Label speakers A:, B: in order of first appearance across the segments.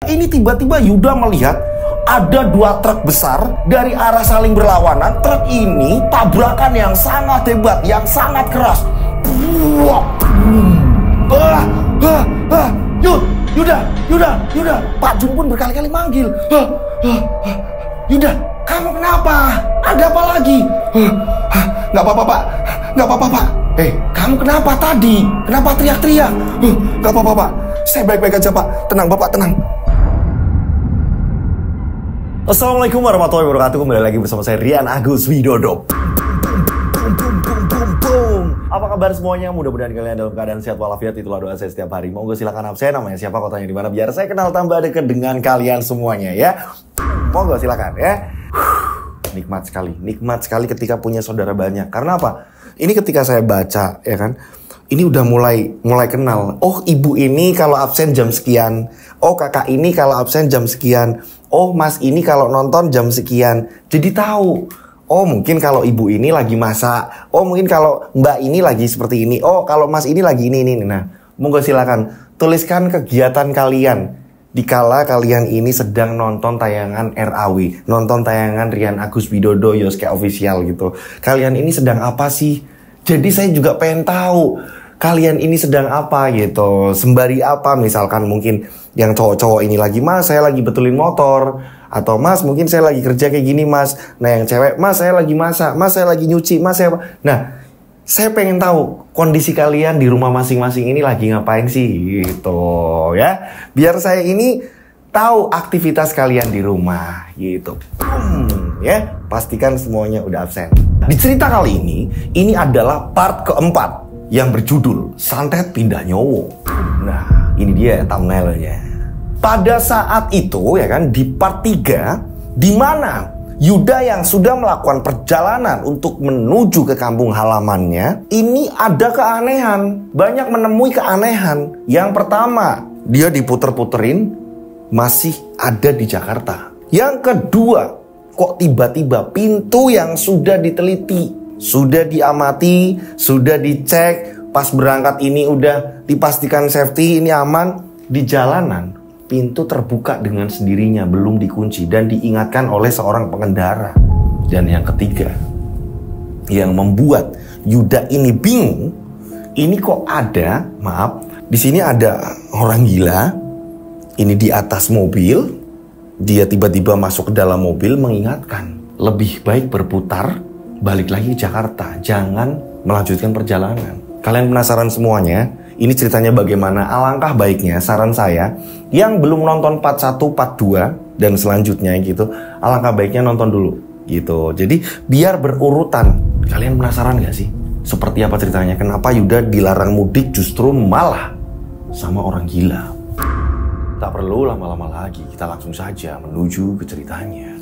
A: Ini tiba-tiba Yuda melihat ada 2 truk besar dari arah saling berlawanan. Truk ini tabrakan yang sangat hebat, yang sangat keras. Yuda. Pak Jun pun berkali-kali manggil. Yuda, kamu kenapa? Ada apa lagi? Nggak apa-apa, Pak. Nggak apa-apa, Pak. Kamu kenapa tadi? Kenapa teriak-teriak? Nggak apa-apa, Pak. Saya baik-baik aja, Pak. Tenang, Bapak, tenang. Assalamualaikum warahmatullahi wabarakatuh. Kembali lagi bersama saya Rian Agus Widodo. Apa kabar semuanya? Mudah-mudahan kalian dalam keadaan sehat walafiat. Itulah doa saya setiap hari. Monggo silakan absen, namanya siapa, kotanya di mana, biar saya kenal tambah dekat dengan kalian semuanya ya. Monggo silakan ya. Nikmat sekali ketika punya saudara banyak. Karena apa? Ini ketika saya baca ya kan, ini udah mulai kenal. Oh, ibu ini kalau absen jam sekian. Oh, kakak ini kalau absen jam sekian. Oh, mas ini kalau nonton jam sekian. Jadi tahu. Oh, mungkin kalau ibu ini lagi masak. Oh, mungkin kalau mbak ini lagi seperti ini. Oh, kalau mas ini lagi ini. Nah, monggo silakan tuliskan kegiatan kalian dikala kalian ini sedang nonton tayangan RAW, nonton tayangan Rian Agus Widodo Yoske Official gitu. Kalian ini sedang apa sih? Jadi saya juga pengen tahu kalian ini sedang apa gitu, sembari apa. Misalkan mungkin yang cowok-cowok ini lagi, mas saya lagi betulin motor. Atau mas mungkin saya lagi kerja kayak gini mas. Nah yang cewek, mas saya lagi masak, mas saya lagi nyuci, mas saya... Nah saya pengen tahu kondisi kalian di rumah masing-masing ini lagi ngapain sih gitu ya. Biar saya ini tahu aktivitas kalian di rumah gitu. Ya, pastikan semuanya udah absen. Di cerita kali ini adalah part keempat yang berjudul Santet Pindah Nyowo. Nah, ini dia thumbnailnya. Pada saat itu ya kan, di part 3 di mana Yuda yang sudah melakukan perjalanan untuk menuju ke kampung halamannya, ini ada keanehan. Banyak menemui keanehan. Yang pertama, dia diputer-puterin masih ada di Jakarta. Yang kedua, kok tiba-tiba pintu yang sudah diteliti, sudah diamati, sudah dicek, pas berangkat ini udah dipastikan safety, ini aman, di jalanan pintu terbuka dengan sendirinya, belum dikunci dan diingatkan oleh seorang pengendara. Dan yang ketiga, yang membuat Yuda ini bingung, ini kok ada, maaf, di sini ada orang gila, ini di atas mobil, dia tiba-tiba masuk ke dalam mobil mengingatkan, lebih baik berputar, balik lagi ke Jakarta, jangan melanjutkan perjalanan. Kalian penasaran semuanya? Ini ceritanya bagaimana? Alangkah baiknya saran saya yang belum nonton part 1, part 2 dan selanjutnya gitu, alangkah baiknya nonton dulu gitu. Jadi biar berurutan. Kalian penasaran gak sih seperti apa ceritanya? Kenapa Yuda dilarang mudik justru malah sama orang gila? Tak perlu lama-lama lagi, kita langsung saja menuju ke ceritanya.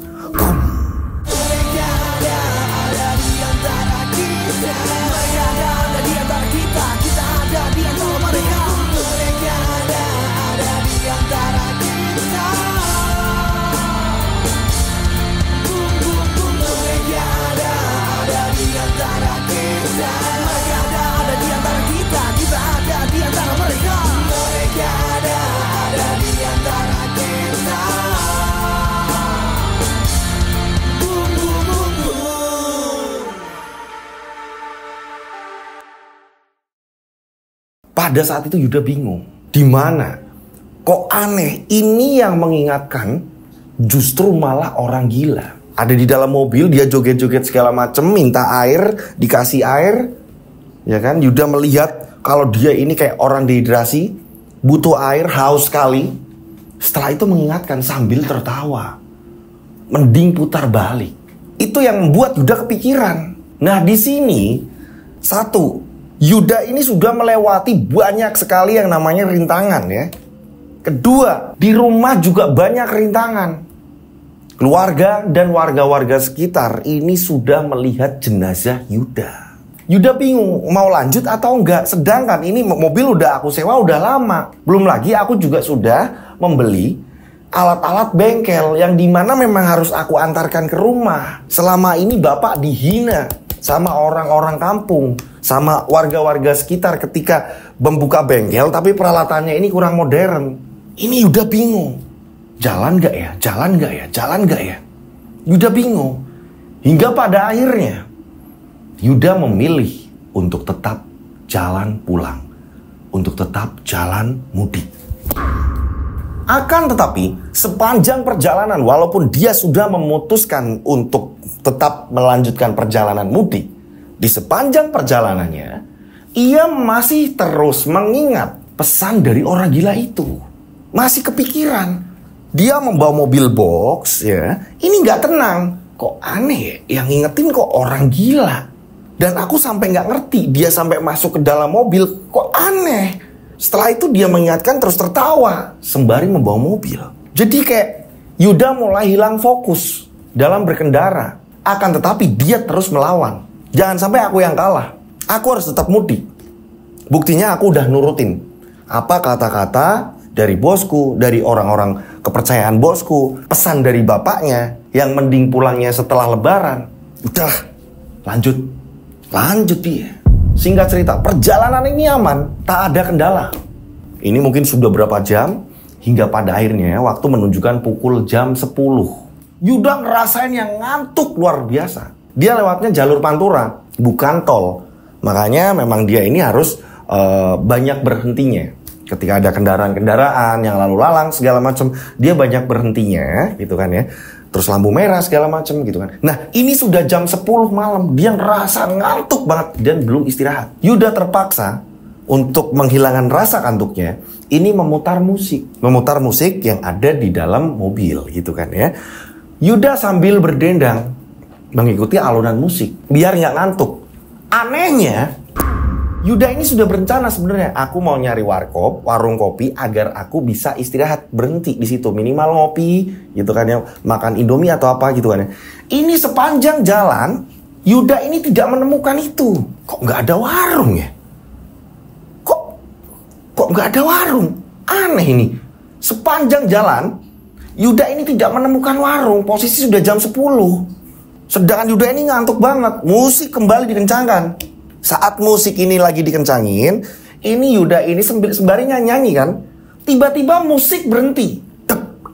A: Pada saat itu Yuda bingung. Di mana? Kok aneh? Ini yang mengingatkan justru malah orang gila. Ada di dalam mobil, dia joget-joget segala macem, minta air, dikasih air. Ya kan? Yuda melihat kalau dia ini kayak orang dehidrasi, butuh air, haus sekali. Setelah itu mengingatkan sambil tertawa. Mending putar balik. Itu yang membuat Yuda kepikiran. Nah, di sini satu, Yuda ini sudah melewati banyak sekali yang namanya rintangan ya. Kedua, di rumah juga banyak rintangan. Keluarga dan warga-warga sekitar ini sudah melihat jenazah Yuda. Yuda bingung mau lanjut atau enggak. Sedangkan ini mobil udah aku sewa udah lama. Belum lagi aku juga sudah membeli alat-alat bengkel yang dimana memang harus aku antarkan ke rumah. Selama ini bapak dihina sama orang-orang kampung, sama warga-warga sekitar ketika membuka bengkel, tapi peralatannya ini kurang modern. Ini Yuda bingung. Jalan gak ya? Jalan gak ya? Jalan gak ya? Yuda bingung. Hingga pada akhirnya Yuda memilih untuk tetap jalan pulang, untuk tetap jalan mudik. Akan tetapi sepanjang perjalanan, walaupun dia sudah memutuskan untuk tetap melanjutkan perjalanan mudik, di sepanjang perjalanannya ia masih terus mengingat pesan dari orang gila itu. Masih kepikiran. Dia membawa mobil box, ya. Ini nggak tenang. Kok aneh ya? Yang ngingetin kok orang gila. Dan aku sampai nggak ngerti. Dia sampai masuk ke dalam mobil, kok aneh. Setelah itu dia mengingatkan terus tertawa sembari membawa mobil. Jadi kayak Yuda mulai hilang fokus dalam berkendara. Akan tetapi dia terus melawan. Jangan sampai aku yang kalah. Aku harus tetap mudik. Buktinya aku udah nurutin apa kata-kata dari bosku, dari orang-orang kepercayaan bosku, pesan dari bapaknya yang mending pulangnya setelah lebaran. Udah, lanjut dia. Singkat cerita, perjalanan ini aman, tak ada kendala. Ini mungkin sudah berapa jam, hingga pada akhirnya waktu menunjukkan pukul jam 10. Yuda ngerasain yang ngantuk luar biasa. Dia lewatnya jalur Pantura, bukan tol. Makanya memang dia ini harus banyak berhentinya. Ketika ada kendaraan-kendaraan yang lalu lalang segala macam, dia banyak berhentinya gitu kan ya. Terus lampu merah segala macam gitu kan. Nah, ini sudah jam 10 malam, dia ngerasa ngantuk banget dan belum istirahat. Yuda terpaksa untuk menghilangkan rasa kantuknya, ini memutar musik yang ada di dalam mobil gitu kan ya. Yuda sambil berdendang mengikuti alunan musik biar nggak ngantuk. Anehnya, Yuda ini sudah berencana sebenarnya. Aku mau nyari warung kopi agar aku bisa istirahat, berhenti di situ, minimal ngopi, gitu kan ya, makan Indomie atau apa gitu kan ya. Ini sepanjang jalan, Yuda ini tidak menemukan itu. Kok nggak ada warung ya? Kok nggak ada warung? Aneh ini. Sepanjang jalan, Yuda ini tidak menemukan warung. Posisi sudah jam 10. Sedangkan Yuda ini ngantuk banget. Musik kembali dikencangkan. Saat musik ini lagi dikencangin, ini Yuda ini sembari nyanyi kan, tiba-tiba musik berhenti.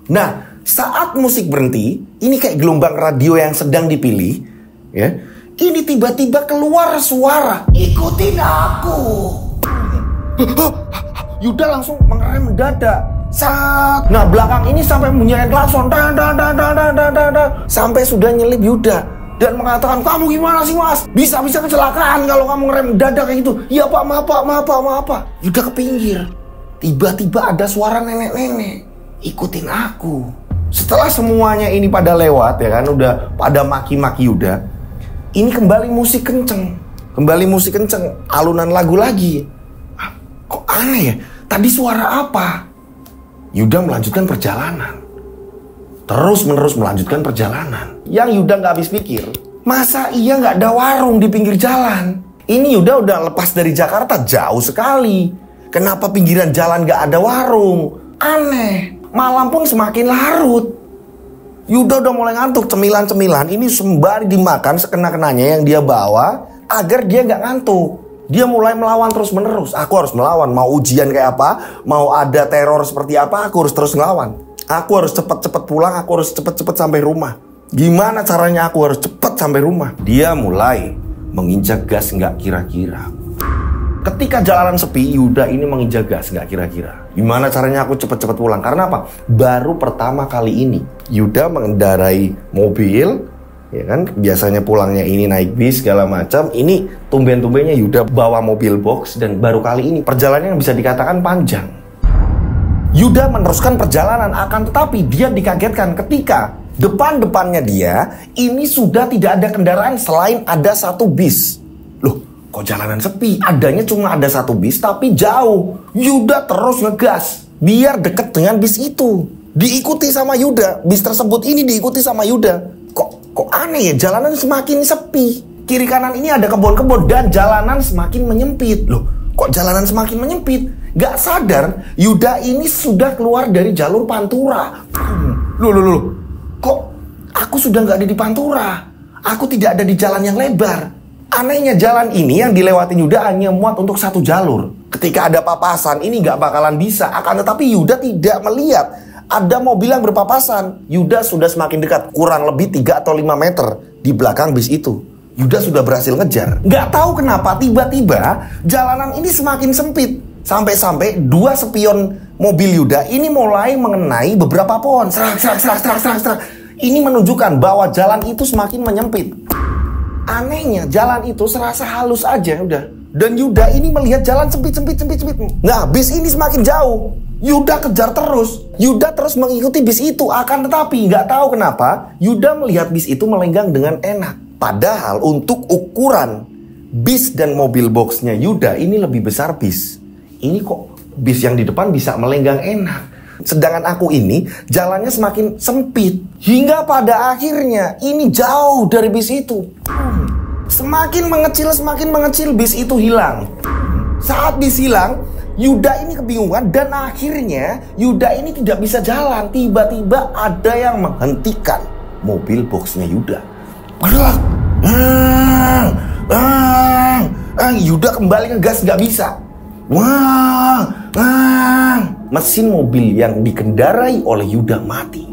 A: Nah, saat musik berhenti, ini kayak gelombang radio yang sedang dipilih, ya. Ini tiba-tiba keluar suara, ikutin aku. Yuda langsung mengerem mendadak. Nah, belakang ini sampai bunyikan klakson, sampai sudah nyelip Yuda. Dan mengatakan, kamu gimana sih mas? Bisa-bisa kecelakaan kalau kamu ngerem mendadak kayak gitu. Ya pak, maaf pak. Yuda ke pinggir. Tiba-tiba ada suara nenek-nenek. Ikutin aku. Setelah semuanya ini pada lewat ya kan, udah pada maki-maki Yuda. Ini kembali musik kenceng. Alunan lagu lagi. Kok aneh ya? Tadi suara apa? Yuda melanjutkan perjalanan. Terus-menerus melanjutkan perjalanan. Yang Yuda gak habis pikir, masa iya gak ada warung di pinggir jalan? Ini Yuda udah lepas dari Jakarta jauh sekali. Kenapa pinggiran jalan gak ada warung? Aneh. Malam pun semakin larut. Yuda udah mulai ngantuk. Cemilan-cemilan ini sembari dimakan sekena-kenanya yang dia bawa agar dia gak ngantuk. Dia mulai melawan terus-menerus. Aku harus melawan. Mau ujian kayak apa, mau ada teror seperti apa, aku harus terus ngelawan. Aku harus cepat-cepat pulang, aku harus cepat-cepat sampai rumah. Gimana caranya aku harus cepat sampai rumah? Dia mulai menginjak gas nggak kira-kira. Ketika jalanan sepi, Yuda ini menginjak gas nggak kira-kira. Gimana caranya aku cepat-cepat pulang? Karena apa? Baru pertama kali ini Yuda mengendarai mobil, ya kan? Biasanya pulangnya ini naik bis segala macam. Ini tumben-tumbennya Yuda bawa mobil box dan baru kali ini perjalanannya yang bisa dikatakan panjang. Yuda meneruskan perjalanan, akan tetapi dia dikagetkan ketika depan-depannya dia ini sudah tidak ada kendaraan selain ada satu bis. Loh, kok jalanan sepi? Adanya cuma ada satu bis tapi jauh. Yuda terus ngegas biar deket dengan bis itu. Diikuti sama Yuda, bis tersebut ini diikuti sama Yuda. Kok aneh ya, jalanan semakin sepi. Kiri kanan ini ada kebun-kebun dan jalanan semakin menyempit. Loh, kok jalanan semakin menyempit? Gak sadar, Yuda ini sudah keluar dari jalur Pantura. Loh. Kok aku sudah gak ada di Pantura? Aku tidak ada di jalan yang lebar. Anehnya jalan ini yang dilewati Yuda hanya muat untuk satu jalur. Ketika ada papasan, ini gak bakalan bisa. Akan tetapi Yuda tidak melihat Ada mobil yang berpapasan. Yuda sudah semakin dekat, kurang lebih 3 atau 5 meter di belakang bis itu. Yuda sudah berhasil ngejar. Nggak tahu kenapa tiba-tiba jalanan ini semakin sempit. Sampai-sampai 2 spion mobil Yuda ini mulai mengenai beberapa pohon. Serak. Ini menunjukkan bahwa jalan itu semakin menyempit. Anehnya jalan itu serasa halus aja udah. Dan Yuda ini melihat jalan sempit. Nah, bis ini semakin jauh. Yuda kejar terus. Yuda terus mengikuti bis itu. Akan tetapi nggak tahu kenapa Yuda melihat bis itu melenggang dengan enak. Padahal untuk ukuran bis dan mobil boxnya Yuda ini lebih besar bis. Ini kok bis yang di depan bisa melenggang enak. Sedangkan aku ini jalannya semakin sempit. Hingga pada akhirnya ini jauh dari bis itu. Semakin mengecil bis itu hilang. Saat bis hilang, Yuda ini kebingungan dan akhirnya Yuda ini tidak bisa jalan. Tiba-tiba ada yang menghentikan mobil boxnya Yuda. Yuda kembali ngegas nggak bisa. Mesin mobil yang dikendarai oleh Yuda mati.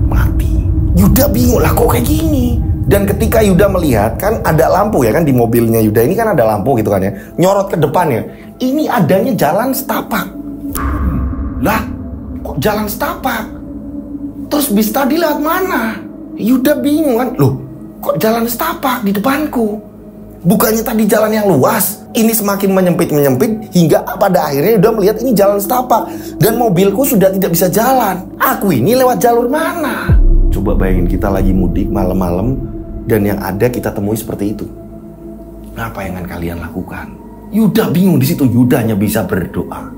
A: Mati. Yuda bingung lah kok kayak gini. Dan ketika Yuda melihat, kan ada lampu ya kan di mobilnya Yuda ini kan ada lampu gitu kan ya, nyorot ke depannya. Ini adanya jalan setapak. Lah, kok jalan setapak? Terus bis tadi lewat mana? Yuda bingung kan, loh kok jalan setapak di depanku? Bukannya tadi jalan yang luas. Ini semakin menyempit hingga pada akhirnya Yuda melihat ini jalan setapak. Dan mobilku sudah tidak bisa jalan. Aku ini lewat jalur mana? Coba bayangin kita lagi mudik malam-malam dan yang ada kita temui seperti itu. Apa yang akan kalian lakukan? Yuda bingung di situ. Yuda hanya bisa berdoa.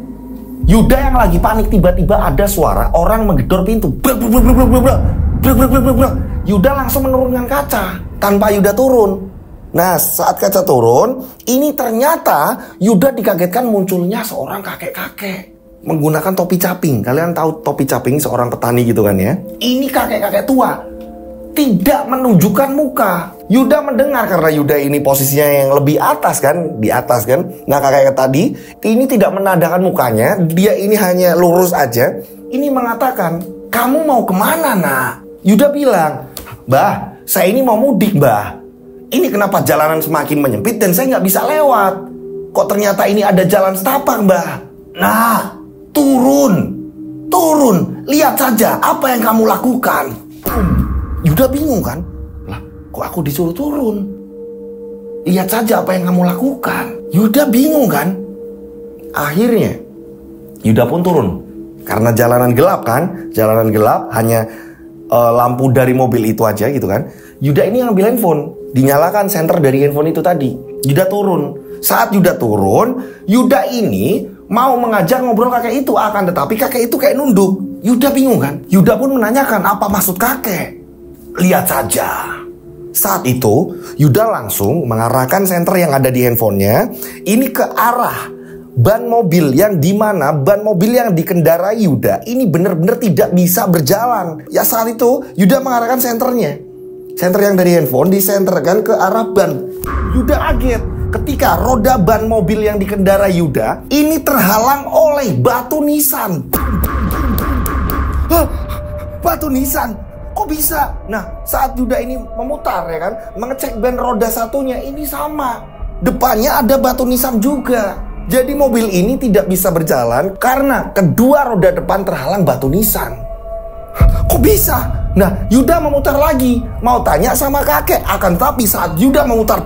A: Yuda yang lagi panik, tiba-tiba ada suara orang menggedor pintu. Yuda langsung menurunkan kaca tanpa Yuda turun. Nah, saat kaca turun, ini ternyata Yuda dikagetkan munculnya seorang kakek-kakek menggunakan topi caping. Kalian tahu topi caping seorang petani gitu kan ya? Ini kakek-kakek tua. Tidak menunjukkan muka. Yuda mendengar karena Yuda ini posisinya yang lebih atas kan, di atas kan. Nah, kakek tadi ini tidak menandakan mukanya, dia ini hanya lurus aja. Ini mengatakan, "Kamu mau kemana, nak?" Yuda bilang, "Mbah, saya ini mau mudik, Mbah. Ini kenapa jalanan semakin menyempit dan saya nggak bisa lewat? Kok ternyata ini ada jalan setapak, Mbah? Nah, turun. Lihat saja apa yang kamu lakukan." Yuda bingung kan? Lah, kok aku disuruh turun? Lihat saja apa yang kamu lakukan. Yuda bingung kan? Akhirnya Yuda pun turun. Karena jalanan gelap kan? Jalanan gelap, hanya lampu dari mobil itu aja gitu kan. Yuda ini ngambil handphone, dinyalakan senter dari handphone itu tadi. Yuda turun. Saat Yuda turun, Yuda ini mau mengajak ngobrol kakek itu, akan tetapi kakek itu kayak nunduk. Yuda bingung kan? Yuda pun menanyakan apa maksud kakek. Lihat saja. Saat itu Yuda langsung mengarahkan senter yang ada di handphonenya ini ke arah ban mobil yang dimana ban mobil yang dikendarai Yuda ini benar-benar tidak bisa berjalan. Ya saat itu Yuda mengarahkan senternya, senter yang dari handphone disenterkan ke arah ban. Yuda kaget ketika roda ban mobil yang dikendarai Yuda ini terhalang oleh batu nisan. Batu nisan. Kok bisa? Nah, saat Yuda ini memutar ya kan, mengecek ban roda satunya ini sama. Depannya ada batu nisan juga. Jadi mobil ini tidak bisa berjalan karena kedua roda depan terhalang batu nisan. Kok bisa? Nah, Yuda memutar lagi, mau tanya sama kakek. Akan tapi saat Yuda memutar,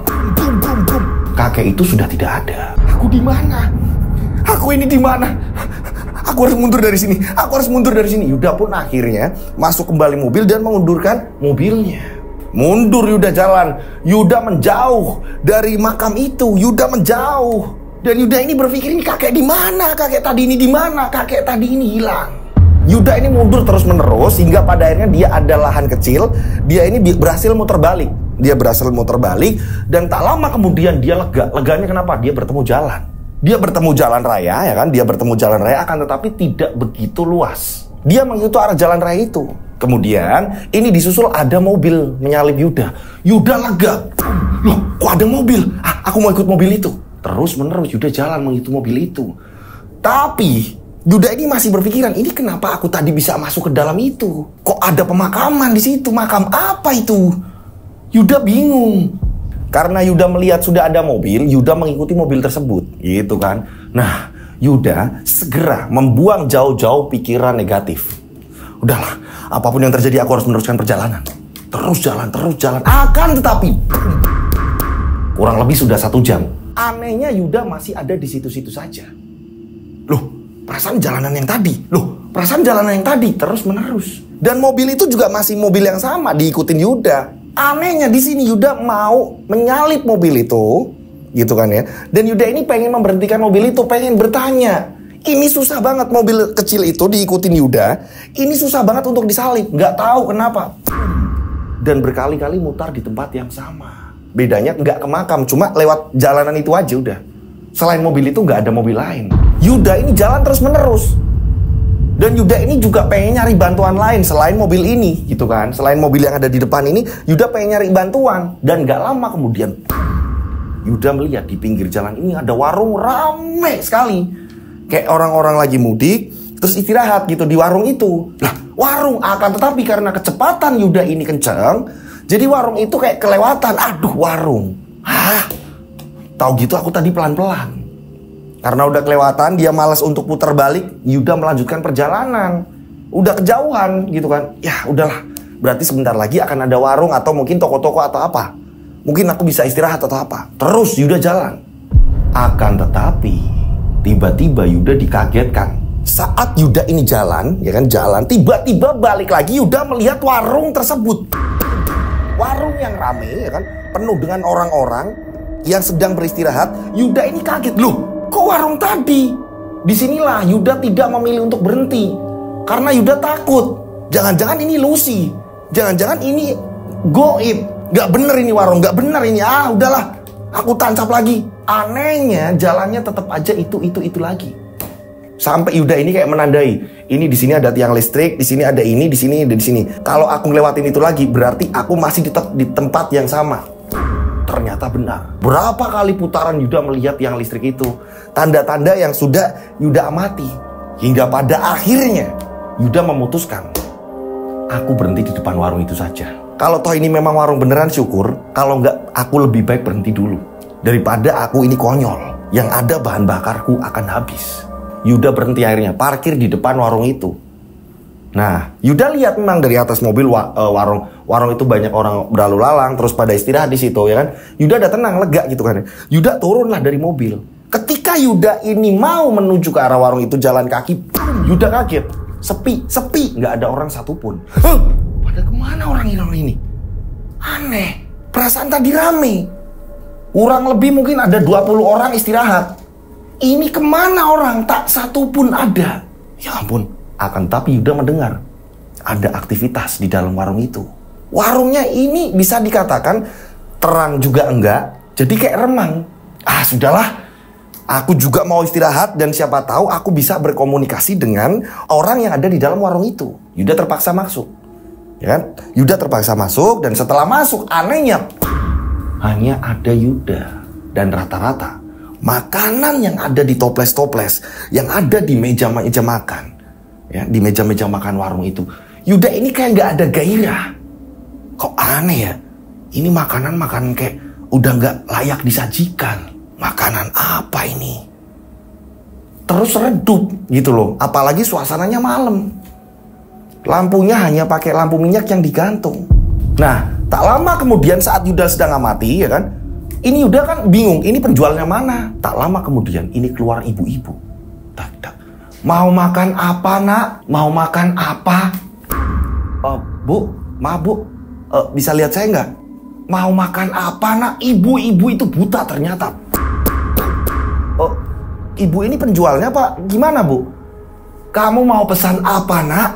A: kakek itu sudah tidak ada. Aku di mana? Aku ini di mana? Aku harus mundur dari sini. Yuda pun akhirnya masuk kembali mobil dan mengundurkan mobilnya. Mundur Yuda jalan. Yuda menjauh dari makam itu. Yuda menjauh. Dan Yuda ini berpikir, ini kakek di mana? Kakek tadi ini di mana? Kakek tadi ini hilang. Yuda ini mundur terus menerus hingga pada akhirnya dia ada lahan kecil. Dia ini berhasil muter balik. Dan tak lama kemudian dia lega. Leganya kenapa? Dia bertemu jalan. Dia bertemu jalan raya ya kan, akan tetapi tidak begitu luas. Dia mengikuti arah jalan raya itu. Kemudian ini disusul ada mobil menyalip Yuda. Yuda lega. Loh, kok ada mobil? Aku mau ikut mobil itu. Terus menerus Yuda jalan mengikuti mobil itu. Tapi Yuda ini masih berpikiran, ini kenapa aku tadi bisa masuk ke dalam itu? Kok ada pemakaman di situ? Makam apa itu? Yuda bingung. Karena Yuda melihat sudah ada mobil, Yuda mengikuti mobil tersebut, gitu kan. Nah, Yuda segera membuang jauh-jauh pikiran negatif. Udahlah, apapun yang terjadi aku harus meneruskan perjalanan. Terus jalan. Akan tetapi, kurang lebih sudah 1 jam. Anehnya Yuda masih ada di situ-situ saja. Loh, perasaan jalanan yang tadi. Terus menerus. Dan mobil itu juga masih mobil yang sama, diikutin Yuda. Anehnya di sini Yuda mau menyalip mobil itu, gitu kan ya. Dan Yuda ini pengen memberhentikan mobil itu, pengen bertanya. Ini susah banget, mobil kecil itu diikutin Yuda. Ini susah banget untuk disalip, nggak tahu kenapa. Dan berkali-kali mutar di tempat yang sama. Bedanya nggak ke makam, cuma lewat jalanan itu aja udah. Selain mobil itu nggak ada mobil lain. Yuda ini jalan terus menerus. Dan Yuda ini juga pengen nyari bantuan lain selain mobil ini, gitu kan. Selain mobil yang ada di depan ini, Yuda pengen nyari bantuan. Dan gak lama kemudian, Yuda melihat di pinggir jalan ini ada warung rame sekali. Kayak orang-orang lagi mudik, terus istirahat gitu di warung itu. Nah, warung akan tetapi karena kecepatan Yuda ini kencang, jadi warung itu kayak kelewatan. Aduh, warung. Tahu gitu aku tadi pelan-pelan. Karena udah kelewatan, dia malas untuk putar balik, Yuda melanjutkan perjalanan. Udah kejauhan gitu kan. Ya udahlah, berarti sebentar lagi akan ada warung atau mungkin toko-toko atau apa. Mungkin aku bisa istirahat atau apa. Terus Yuda jalan. Akan tetapi, tiba-tiba Yuda dikagetkan. Saat Yuda ini jalan, ya kan jalan, tiba-tiba balik lagi Yuda melihat warung tersebut. Warung yang rame, ya kan, penuh dengan orang-orang yang sedang beristirahat. Yuda ini kaget, loh. Kok warung tadi? Disinilah Yuda tidak memilih untuk berhenti. Karena Yuda takut. Jangan-jangan ini Lucy. Jangan-jangan ini goib. Gak bener ini warung, gak bener ini. Udahlah, aku tancap lagi. Anehnya jalannya tetap aja itu lagi. Sampai Yuda ini kayak menandai. Ini di sini ada tiang listrik, di sini ada ini, di sini ada di sini. Kalau aku ngelewatin itu lagi, berarti aku masih tetap di tempat yang sama. Ternyata benar. Berapa kali putaran Yuda melihat tiang listrik itu, tanda-tanda yang sudah Yuda amati. Hingga pada akhirnya Yuda memutuskan, aku berhenti di depan warung itu saja. Kalau toh ini memang warung beneran syukur, kalau enggak aku lebih baik berhenti dulu. Daripada aku ini konyol, yang ada bahan bakarku akan habis. Yuda berhenti akhirnya, parkir di depan warung itu. Nah, Yuda lihat memang dari atas mobil warung itu banyak orang berlalu lalang, terus pada istirahat di situ, ya kan. Yuda udah tenang, lega gitu kan. Yuda turunlah dari mobil. Ketika Yuda ini mau menuju ke arah warung itu jalan kaki, Yuda kaget. Sepi, nggak ada orang satupun. Pada kemana orang ini? Aneh, perasaan tadi rame. Kurang lebih mungkin ada 20 orang istirahat. Ini kemana orang? Tak satupun ada. Ya ampun. Akan tapi Yuda mendengar ada aktivitas di dalam warung itu. Warungnya ini bisa dikatakan terang juga enggak, jadi kayak remang. Sudahlah, aku juga mau istirahat dan siapa tahu aku bisa berkomunikasi dengan orang yang ada di dalam warung itu. Yuda terpaksa masuk, ya kan? Yuda terpaksa masuk dan setelah masuk anehnya hanya ada Yuda dan rata-rata makanan yang ada di toples-toples yang ada di meja-meja makan. Ya, di meja-meja makan warung itu, Yuda ini kayak nggak ada gairah. Kok aneh ya? Ini makanan kayak udah nggak layak disajikan. Makanan apa ini? Terus redup gitu loh. Apalagi suasananya malam. Lampunya hanya pakai lampu minyak yang digantung. Nah, tak lama kemudian saat Yuda sedang amati, ya kan? Ini Yuda kan bingung. Ini penjualnya mana? Tak lama kemudian ini keluar ibu-ibu. Tak. Mau makan apa, nak? Mau makan apa? Bu, maaf bu, bisa lihat saya nggak? Mau makan apa, nak? Ibu-ibu itu buta ternyata. Ibu ini penjualnya pak, gimana bu? Kamu mau pesan apa, nak?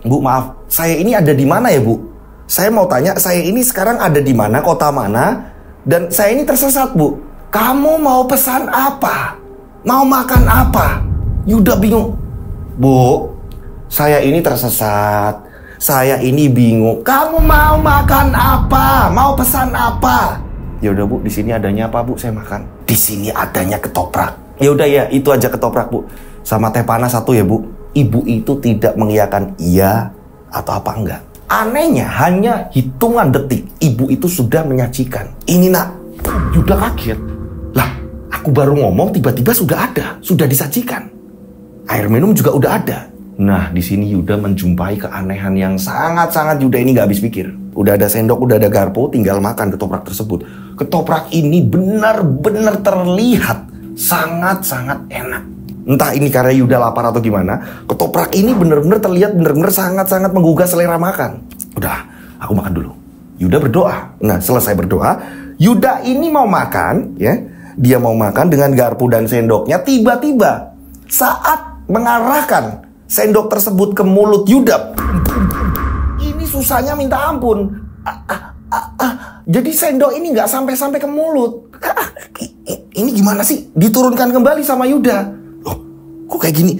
A: Bu, maaf, saya ini ada di mana ya bu? Saya mau tanya, saya ini sekarang ada di mana, kota mana? Dan saya ini tersesat bu. Kamu mau pesan apa? Mau makan apa? Yuda bingung. Bu, saya ini tersesat. Saya ini bingung. Kamu mau makan apa? Mau pesan apa? Ya udah bu, di sini adanya apa bu? Saya makan. Di sini adanya ketoprak. Ya udah ya, itu aja ketoprak Bu. Sama teh panas satu ya Bu. Ibu itu tidak mengiyakan iya atau apa enggak. Anehnya hanya hitungan detik ibu itu sudah menyajikan. Ini nak, Yuda kaget. Lah, aku baru ngomong tiba-tiba sudah ada, sudah disajikan. Air minum juga udah ada. Nah, di sini Yuda menjumpai keanehan yang sangat-sangat Yuda ini nggak habis pikir. Udah ada sendok, udah ada garpu, tinggal makan ketoprak tersebut. Ketoprak ini benar-benar terlihat sangat-sangat enak. Entah ini karena Yuda lapar atau gimana, ketoprak ini benar-benar terlihat benar-benar sangat-sangat menggugah selera makan. Udah, aku makan dulu. Yuda berdoa. Nah, selesai berdoa, Yuda ini mau makan, ya. Dia mau makan dengan garpu dan sendoknya. Tiba-tiba saat mengarahkan sendok tersebut ke mulut Yuda, ini susahnya minta ampun. Jadi sendok ini nggak sampai-sampai ke mulut. Ini gimana sih? Diturunkan kembali sama Yuda. Loh, kok kayak gini?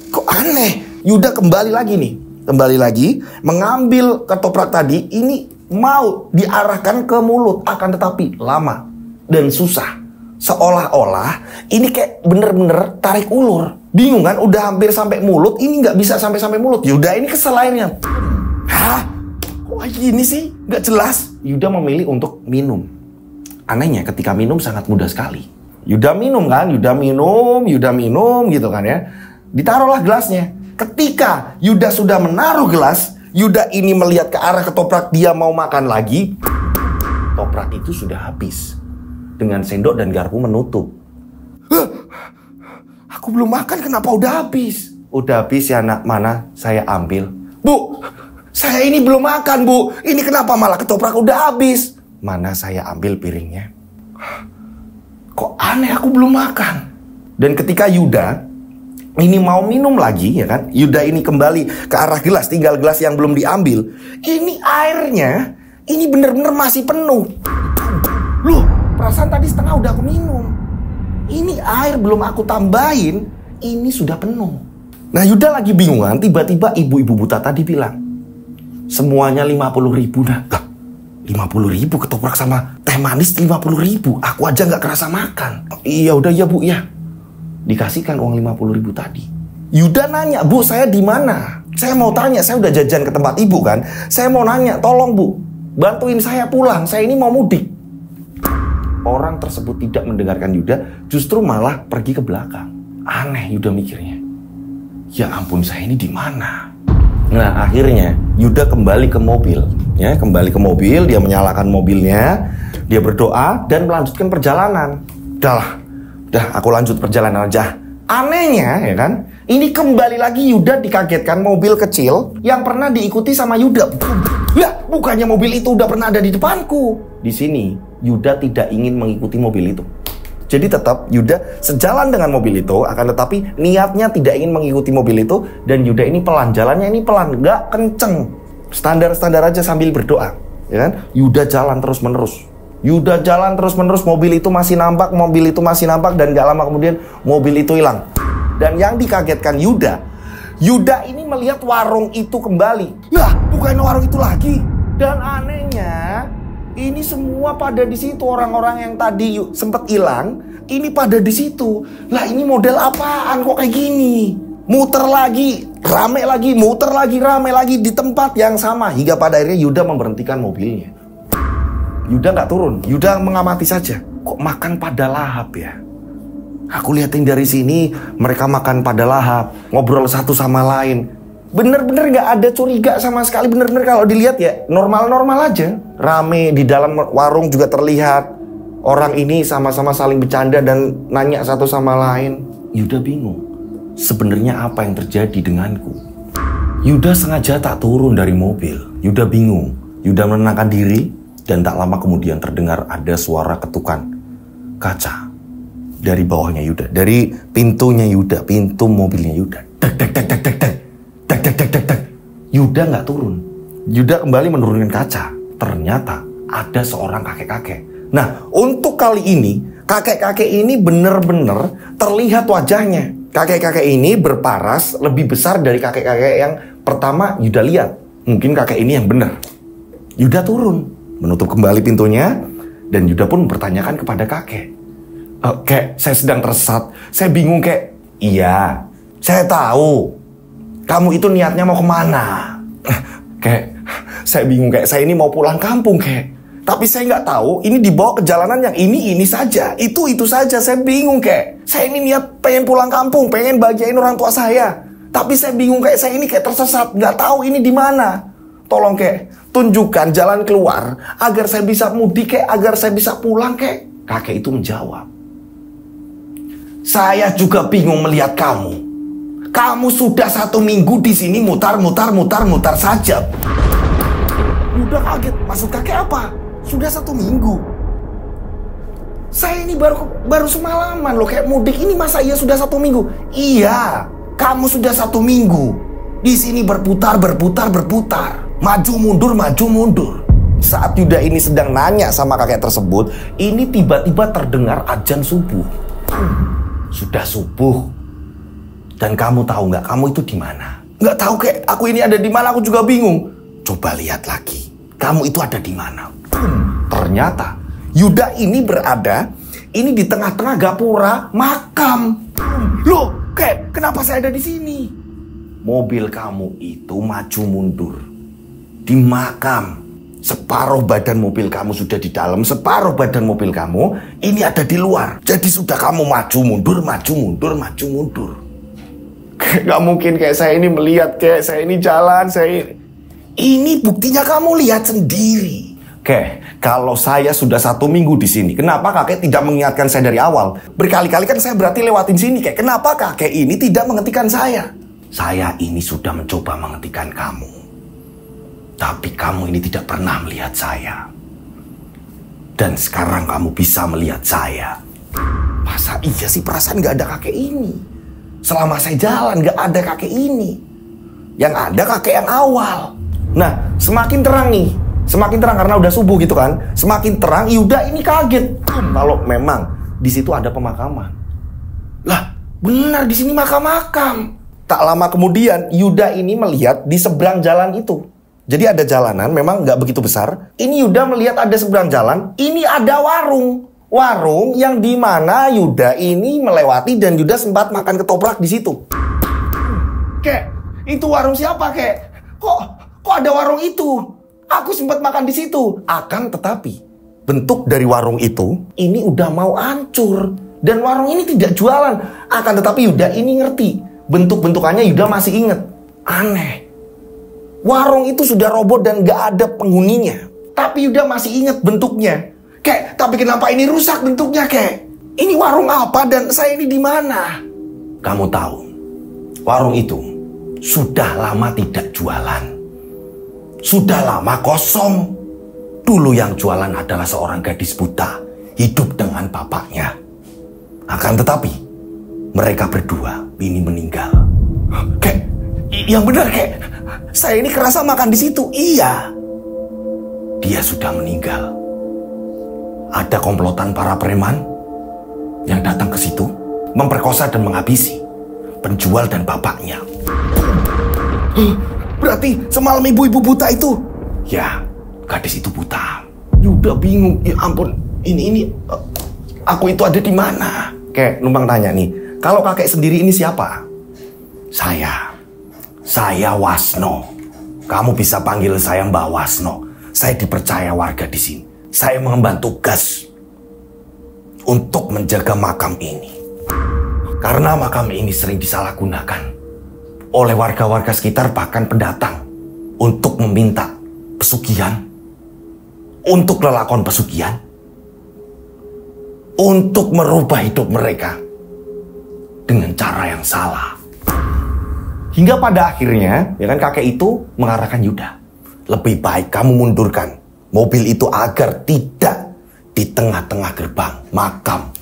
A: Kok aneh? Yuda kembali lagi nih. Kembali lagi mengambil ketoprak tadi. Ini mau diarahkan ke mulut. Akan tetapi lama dan susah. Seolah-olah ini kayak bener-bener tarik ulur. Bingung kan? Udah hampir sampai mulut. Ini nggak bisa sampai mulut. Yuda ini kesel akhirnya. Hah? Kok kayak gini sih? Nggak jelas. Yuda memilih untuk minum. Anehnya ketika minum sangat mudah sekali. Yuda minum kan? Yuda minum gitu kan ya. Ditaruhlah gelasnya. Ketika Yuda sudah menaruh gelas, Yuda ini melihat ke arah ketoprak, dia mau makan lagi. Ketoprak itu sudah habis. Dengan sendok dan garpu menutup. Aku belum makan, kenapa udah habis? Udah habis ya nak, mana saya ambil. Bu, saya ini belum makan Bu. Ini kenapa malah ketoprak udah habis? Mana saya ambil piringnya. Kok aneh, aku belum makan. Dan ketika Yuda ini mau minum lagi ya kan, Yuda ini kembali ke arah gelas, tinggal gelas yang belum diambil. Ini airnya, ini bener-bener masih penuh. Loh, perasaan tadi setengah udah aku minum. Ini air belum aku tambahin, ini sudah penuh. Nah Yuda lagi bingungan, tiba-tiba ibu-ibu buta tadi bilang, semuanya 50.000 nah. 50.000 ketoprak sama teh manis 50.000. Aku aja nggak kerasa makan. Iya udah ya Bu ya. Dikasihkan uang 50.000 tadi. Yuda nanya, Bu saya di mana? Saya mau tanya, saya udah jajan ke tempat ibu kan. Saya mau nanya, tolong Bu, bantuin saya pulang. Saya ini mau mudik. Orang tersebut tidak mendengarkan Yuda, justru malah pergi ke belakang. Aneh Yuda mikirnya. Ya ampun, saya ini di mana? Nah akhirnya Yuda kembali ke mobil, ya kembali ke mobil, dia menyalakan mobilnya, dia berdoa dan melanjutkan perjalanan. Udah aku lanjut perjalanan aja. Anehnya ya kan, ini kembali lagi Yuda dikagetkan mobil kecil yang pernah diikuti sama Yuda. Ya bukannya mobil itu udah pernah ada di depanku. Di sini Yuda tidak ingin mengikuti mobil itu. Jadi tetap Yuda sejalan dengan mobil itu, akan tetapi niatnya tidak ingin mengikuti mobil itu. Dan Yuda ini pelan, jalannya ini pelan, gak kenceng. Standar-standar aja sambil berdoa, ya kan? Yuda jalan terus-menerus. Yuda jalan terus-menerus, mobil itu masih nampak, dan gak lama kemudian mobil itu hilang. Dan yang dikagetkan Yuda ini melihat warung itu kembali. Lah, bukan warung itu lagi. Dan anehnya, ini semua pada di situ, orang-orang yang tadi sempat hilang, ini pada di situ. Lah ini model apaan kok kayak gini? Muter lagi, rame lagi, muter lagi, rame lagi di tempat yang sama hingga pada akhirnya Yuda memberhentikan mobilnya. Yuda nggak turun, Yuda mengamati saja. Kok makan pada lahap ya? Aku liatin dari sini, mereka makan pada lahap, ngobrol satu sama lain. Bener-bener gak ada curiga sama sekali. Bener-bener kalau dilihat ya normal-normal aja. Rame di dalam warung juga terlihat. Orang ini sama-sama saling bercanda dan nanya satu sama lain. Yuda bingung. Sebenarnya apa yang terjadi denganku? Yuda sengaja tak turun dari mobil. Yuda bingung. Yuda menenangkan diri. Dan tak lama kemudian terdengar ada suara ketukan kaca. Dari bawahnya Yuda. Dari pintunya Yuda. Pintu mobilnya Yuda. Dek, dek, dek, dek, dek, dek. Yuda nggak turun. Yuda kembali menurunkan kaca. Ternyata ada seorang kakek-kakek. Nah, untuk kali ini kakek-kakek ini benar-benar terlihat wajahnya. Kakek-kakek ini berparas lebih besar dari kakek-kakek yang pertama Yuda lihat. Mungkin kakek ini yang benar. Yuda turun, menutup kembali pintunya, dan Yuda pun bertanyakan kepada kakek. Kek, saya sedang tersesat. Saya bingung, Kek. Iya, saya tahu. Kamu itu niatnya mau kemana? Kek, saya bingung, Kek. Saya ini mau pulang kampung, Kek. Tapi saya nggak tahu, ini dibawa ke jalanan yang ini saja. Itu saja, saya bingung, Kek. Saya ini niat pengen pulang kampung, pengen bahagiain orang tua saya. Tapi saya bingung, Kek. Saya ini kayak tersesat, nggak tahu ini di mana. Tolong, Kek, tunjukkan jalan keluar agar saya bisa mudik, Kek, agar saya bisa pulang, Kek. Kakek itu menjawab, saya juga bingung melihat kamu. Kamu sudah 1 minggu di sini mutar saja. Udah kaget, maksud kakek apa? Sudah 1 minggu. Saya ini baru semalaman loh, kayak mudik ini masa iya sudah 1 minggu? Iya, kamu sudah 1 minggu di sini berputar. Maju mundur. Saat Yuda ini sedang nanya sama kakek tersebut, ini tiba-tiba terdengar azan subuh. Sudah subuh. Dan kamu tahu nggak, kamu itu di mana? Nggak tahu, Kek. Aku ini ada di mana? Aku juga bingung. Coba lihat lagi. Kamu itu ada di mana? Ternyata Yuda ini berada ini di tengah-tengah gapura makam. Loh, Kek, kenapa saya ada di sini? Mobil kamu itu maju mundur di makam. Separuh badan mobil kamu sudah di dalam, separuh badan mobil kamu ini ada di luar. Jadi sudah kamu maju mundur. Gak mungkin, kayak saya ini melihat, kayak saya ini jalan, ini buktinya kamu lihat sendiri. Kalau saya sudah 1 minggu di sini, kenapa kakek tidak mengingatkan saya dari awal? Berkali-kali kan saya berarti lewatin sini, kenapa kakek ini tidak menghentikan saya? Saya ini sudah mencoba menghentikan kamu, tapi kamu ini tidak pernah melihat saya. Dan sekarang kamu bisa melihat saya. Masa iya sih perasaan gak ada kakek ini? Selama saya jalan gak ada kakek ini. Yang ada kakek yang awal. Nah, semakin terang nih. Semakin terang karena udah subuh gitu kan. Semakin terang, Yuda ini kaget. Kalau memang di situ ada pemakaman. Lah, benar di sini makam. Tak lama kemudian Yuda ini melihat di seberang jalan itu. Jadi ada jalanan, memang gak begitu besar. Ini Yuda melihat ada seberang jalan. Ini ada warung. Warung yang dimana Yuda ini melewati dan Yuda sempat makan ketoprak di situ. Kek, itu warung siapa, Kek? Kok ada warung itu? Aku sempat makan di situ. Akan tetapi bentuk dari warung itu ini udah mau hancur dan warung ini tidak jualan. Akan tetapi Yuda ini ngerti bentuk-bentukannya, Yuda masih inget. Aneh. Warung itu sudah roboh dan gak ada penghuninya. Tapi Yuda masih inget bentuknya. Kek, tapi kenapa ini rusak bentuknya, Kek? Ini warung apa dan saya ini di mana? Kamu tahu, warung itu sudah lama tidak jualan. Sudah lama kosong. Dulu yang jualan adalah seorang gadis buta, hidup dengan bapaknya. Akan tetapi, mereka berdua ini meninggal. Kek, yang benar, Kek. Saya ini kerasa makan di situ. Iya. Dia sudah meninggal. Ada komplotan para preman yang datang ke situ, memperkosa dan menghabisi penjual dan bapaknya. Berarti semalam ibu-ibu buta itu? Ya, gadis itu buta. Yuda bingung. Ya ampun, ini aku itu ada di mana? Kek, numpang tanya nih. Kalau kakek sendiri ini siapa? Saya Wasno. Kamu bisa panggil saya Mbak Wasno. Saya dipercaya warga di sini. Saya mengemban tugas untuk menjaga makam ini. Karena makam ini sering disalahgunakan oleh warga-warga sekitar, bahkan pendatang, untuk meminta pesugihan, untuk lelakon pesugihan, untuk merubah hidup mereka dengan cara yang salah. Hingga pada akhirnya, ya kan, kakek itu mengarahkan Yuda, lebih baik kamu mundurkan mobil itu agar tidak di tengah-tengah gerbang makam.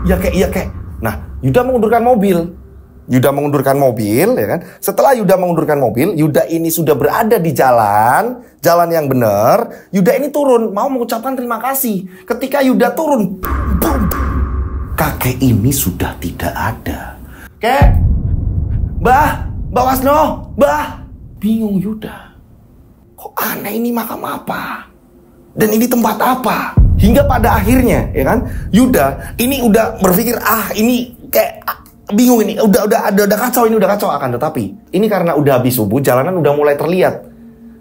A: Ya kek. Nah, Yuda mengundurkan mobil. Ya kan? Setelah Yuda mengundurkan mobil, Yuda ini sudah berada di jalan yang benar. Yuda ini turun, mau mengucapkan terima kasih. Ketika Yuda turun, boom, kakek ini sudah tidak ada. Kek, Mbah Wasno, Mbah. Bingung Yuda. Kok aneh, ini makam apa? Dan ini tempat apa? Hingga pada akhirnya, ya kan, Yuda ini udah berpikir, ini kayak bingung ini, udah kacau ini, udah kacau. Akan tetapi ini karena udah habis subuh, jalanan udah mulai terlihat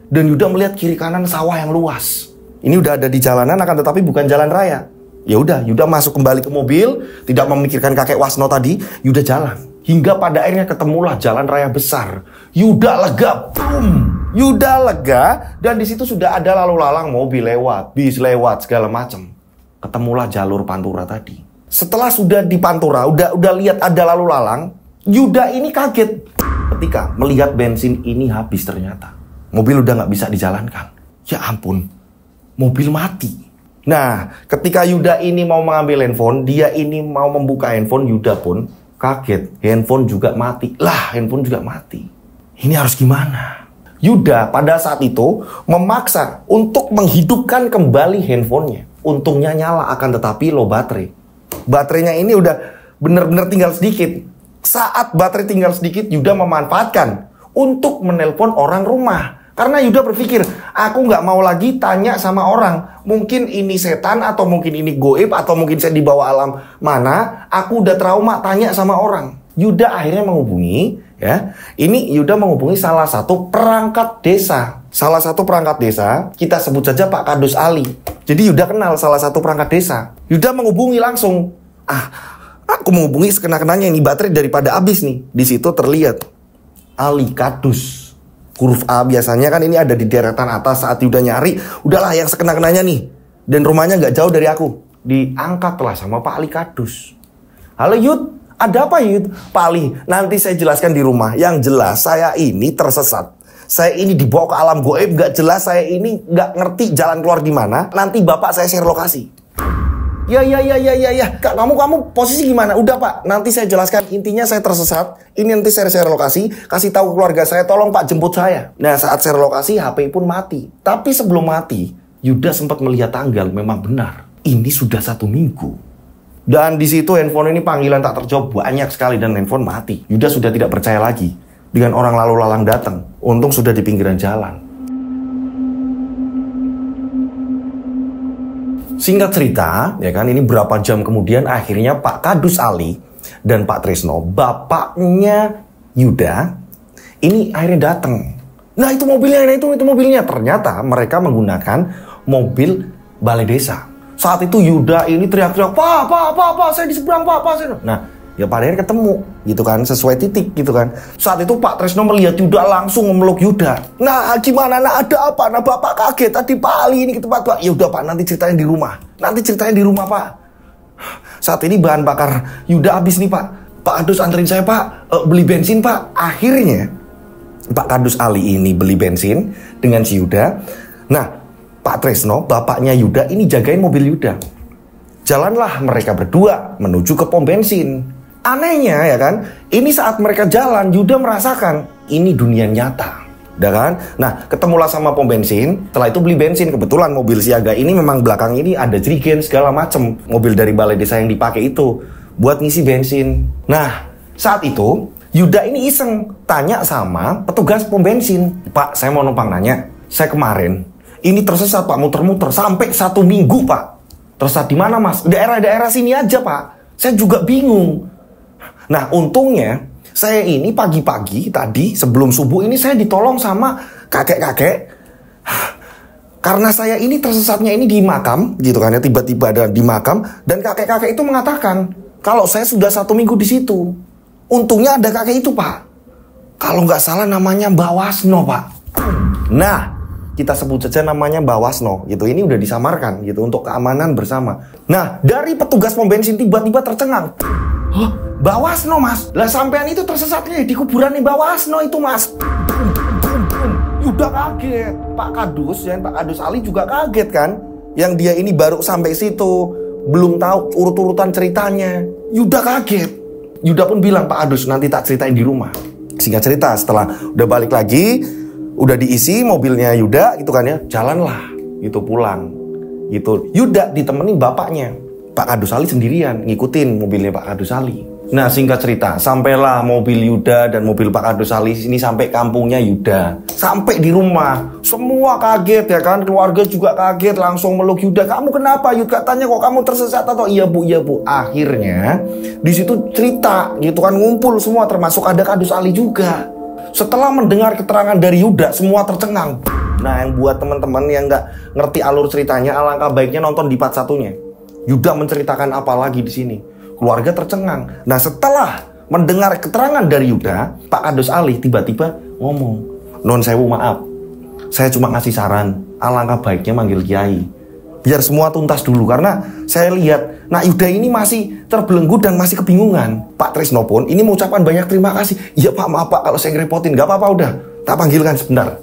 A: dan Yuda melihat kiri kanan sawah yang luas. Ini udah ada di jalanan, akan tetapi bukan jalan raya. Ya udah, Yuda masuk kembali ke mobil, tidak memikirkan kakek Wasno tadi. Yuda jalan hingga pada akhirnya ketemulah jalan raya besar. Yuda lega, boom. Yuda lega, dan di situ sudah ada lalu lalang, mobil lewat, bis lewat, segala macam. Ketemulah jalur Pantura tadi. Setelah sudah di Pantura, udah lihat ada lalu lalang, Yuda ini kaget ketika melihat bensin ini habis ternyata. Mobil udah nggak bisa dijalankan. Ya ampun, mobil mati. Nah, ketika Yuda ini mau mengambil handphone, dia ini mau membuka handphone, Yuda pun kaget. Handphone juga mati. Lah, handphone juga mati. Ini harus gimana? Yuda pada saat itu memaksa untuk menghidupkan kembali handphonenya. Untungnya nyala, akan tetapi low baterai. Baterainya ini udah bener-bener tinggal sedikit. Saat baterai tinggal sedikit, Yuda memanfaatkan untuk menelpon orang rumah. Karena Yuda berpikir, aku nggak mau lagi tanya sama orang. Mungkin ini setan, atau mungkin ini goib, atau mungkin saya dibawa alam mana. Aku udah trauma tanya sama orang. Yuda akhirnya menghubungi, ya. Ini Yuda menghubungi salah satu perangkat desa. Salah satu perangkat desa, kita sebut saja Pak Kadus Ali. Jadi Yuda kenal salah satu perangkat desa. Yuda menghubungi langsung. Aku menghubungi sekena-kenanya, ini baterai daripada habis nih. Di situ terlihat Ali Kadus. Huruf A biasanya kan ini ada di deretan atas. Saat Yuda nyari, udahlah yang sekena-kenanya nih. Dan rumahnya nggak jauh dari aku. Diangkatlah sama Pak Ali Kadus. Halo Yud, ada apa Yud? Pak Ali, nanti saya jelaskan di rumah. Yang jelas saya ini tersesat. Saya ini dibawa ke alam goib, nggak jelas. Saya ini nggak ngerti jalan keluar di mana. Nanti bapak saya share lokasi. Ya. Kak, kamu posisi gimana? Udah Pak, nanti saya jelaskan. Intinya saya tersesat. Ini nanti saya share lokasi. Kasih tahu keluarga saya, tolong Pak jemput saya. Nah, saat share lokasi, HP pun mati. Tapi sebelum mati, Yuda sempat melihat tanggal. Memang benar, ini sudah 1 minggu. Dan di situ handphone ini panggilan tak terjawab banyak sekali dan handphone mati. Yuda sudah tidak percaya lagi dengan orang lalu lalang datang. Untung sudah di pinggiran jalan. Singkat cerita, ya kan, ini berapa jam kemudian akhirnya Pak Kadus Ali dan Pak Tresno, bapaknya Yuda, ini akhirnya datang. Nah, itu mobilnya, itu mobilnya. Ternyata mereka menggunakan mobil balai desa. Saat itu Yuda ini teriak-teriak, Pak, saya di seberang, Pak, saya. Nah, ya pada akhirnya ketemu, gitu kan, sesuai titik, gitu kan. Saat itu Pak Tresno melihat Yuda langsung memeluk Yuda. Nah, gimana, ada apa? Nah, Bapak kaget, tadi Pak Ali ini ke tempat Pak. Ya udah Pak, nanti ceritain di rumah. Pak. Saat ini bahan bakar Yuda habis nih Pak. Pak Kadus anterin saya Pak, beli bensin Pak. Akhirnya, Pak Kadus Ali ini beli bensin dengan si Yuda. Nah, Pak Tresno, bapaknya Yuda, ini jagain mobil Yuda. Jalanlah mereka berdua menuju ke pom bensin. Anehnya ya kan, ini saat mereka jalan, Yuda merasakan ini dunia nyata. Udah kan? Nah, ketemulah sama pom bensin. Setelah itu beli bensin. Kebetulan mobil siaga ini memang belakang ini ada jerigen segala macem. Mobil dari balai desa yang dipakai itu buat ngisi bensin. Nah, saat itu Yuda ini iseng tanya sama petugas pom bensin. Pak, saya mau numpang nanya. Saya kemarin ini tersesat Pak, muter-muter sampai 1 minggu Pak. Tersesat di mana Mas? Daerah-daerah sini aja Pak. Saya juga bingung. Nah, untungnya saya ini pagi-pagi tadi sebelum subuh ini saya ditolong sama kakek-kakek. Karena saya ini tersesatnya ini di makam, gitu kan ya, tiba-tiba ada di makam. Dan kakek-kakek itu mengatakan kalau saya sudah 1 minggu di situ. Untungnya ada kakek itu Pak. Kalau nggak salah namanya Mbak Wasno Pak. Nah, kita sebut saja namanya Mbak Wasno, gitu. Ini udah disamarkan, gitu, untuk keamanan bersama. Nah, dari petugas pom bensin tiba-tiba tercengang. Hah, Mbak Wasno Mas? Lah sampean itu tersesatnya di kuburan Mbak Wasno itu Mas. Yuda kaget. Pak Kadus, Pak Kadus Ali juga kaget kan. Yang dia ini baru sampai situ, belum tahu urut-urutan ceritanya. Yuda kaget. Yuda pun bilang, Pak Kadus nanti tak ceritain di rumah. Singkat cerita, setelah udah balik lagi, udah diisi mobilnya Yuda, gitu kan ya, jalanlah, gitu pulang, gitu. Yuda ditemenin bapaknya, Pak Kadus Ali sendirian, ngikutin mobilnya Pak Kadus Ali. Nah, singkat cerita, sampailah mobil Yuda dan mobil Pak Kardus Ali ini sampai kampungnya Yuda. Sampai di rumah, semua kaget ya kan, keluarga juga kaget, langsung meluk Yuda. Kamu kenapa Yud? Katanya kok kamu tersesat atau iya bu, iya bu. Akhirnya di situ cerita gitu kan, ngumpul semua termasuk ada Kardus Ali juga. Setelah mendengar keterangan dari Yuda, semua tercengang. Nah, yang buat teman-teman yang nggak ngerti alur ceritanya, alangkah baiknya nonton di part satunya. Yuda menceritakan apa lagi di sini. Keluarga tercengang. Nah, setelah mendengar keterangan dari Yuda, Pak Kardus Ali tiba-tiba ngomong, "Non sewu maaf, saya cuma ngasih saran, alangkah baiknya manggil kiai. Biar semua tuntas dulu, karena saya lihat, nah Yuda ini masih terbelenggu dan masih kebingungan." Pak Trisno pun ini mengucapkan banyak terima kasih. "Iya Pak, maaf Pak kalau saya ngerepotin, gak apa-apa udah, tak panggilkan sebentar."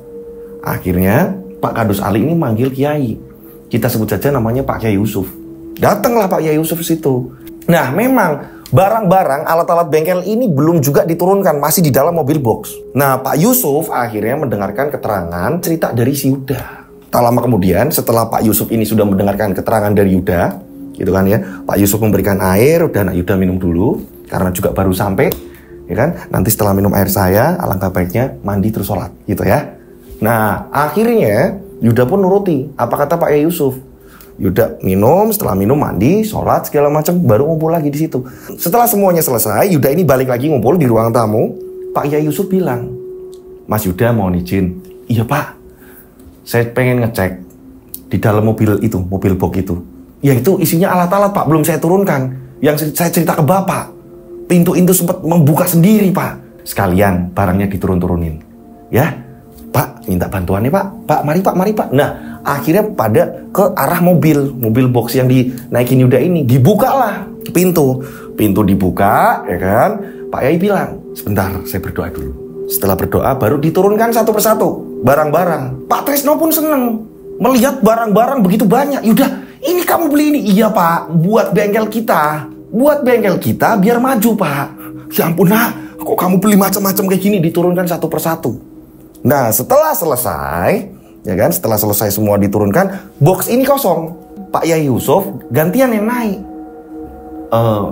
A: Akhirnya Pak Kardus Ali ini manggil kiai. Kita sebut saja namanya Pak Kiai Yusuf. Datanglah Pak Kiai Yusuf situ. Nah, memang barang-barang alat-alat bengkel ini belum juga diturunkan, masih di dalam mobil box. Nah, Pak Yusuf akhirnya mendengarkan keterangan cerita dari si Yuda. Tak lama kemudian, setelah Pak Yusuf ini sudah mendengarkan keterangan dari Yuda, gitu kan ya, Pak Yusuf memberikan air, udah anak Yuda minum dulu, karena juga baru sampai, ya kan. Nanti setelah minum air saya, alangkah baiknya mandi terus sholat, gitu ya. Nah, akhirnya Yuda pun nuruti apa kata Pak Kiai Yusuf. Yuda minum, setelah minum mandi, sholat segala macam, baru ngumpul lagi di situ. Setelah semuanya selesai, Yuda ini balik lagi ngumpul di ruang tamu. Pak Kiai Yusuf bilang, "Mas Yuda mau izin." "Iya Pak, saya pengen ngecek di dalam mobil itu, mobil box itu. Ya itu isinya alat-alat Pak, belum saya turunkan. Yang saya cerita ke Bapak, pintu itu sempat membuka sendiri Pak. Sekalian barangnya diturun-turunin. Ya, Pak, minta bantuannya Pak. Pak, mari Pak, mari Pak." Nah, akhirnya pada ke arah mobil box yang dinaikin Yuda ini. Dibukalah pintu dibuka, ya kan. Pak Yai bilang, "Sebentar, saya berdoa dulu." Setelah berdoa, baru diturunkan satu persatu barang-barang. Pak Trisno pun seneng melihat barang-barang begitu banyak. "Yuda, ini kamu beli ini?" "Iya Pak, buat bengkel kita. Buat bengkel kita biar maju Pak." "Ya ampun nak, kok kamu beli macam-macam kayak gini?" Diturunkan satu persatu. Nah, setelah selesai, ya kan, setelah selesai semua diturunkan, box ini kosong. Pak Kiai Yusuf gantian yang naik.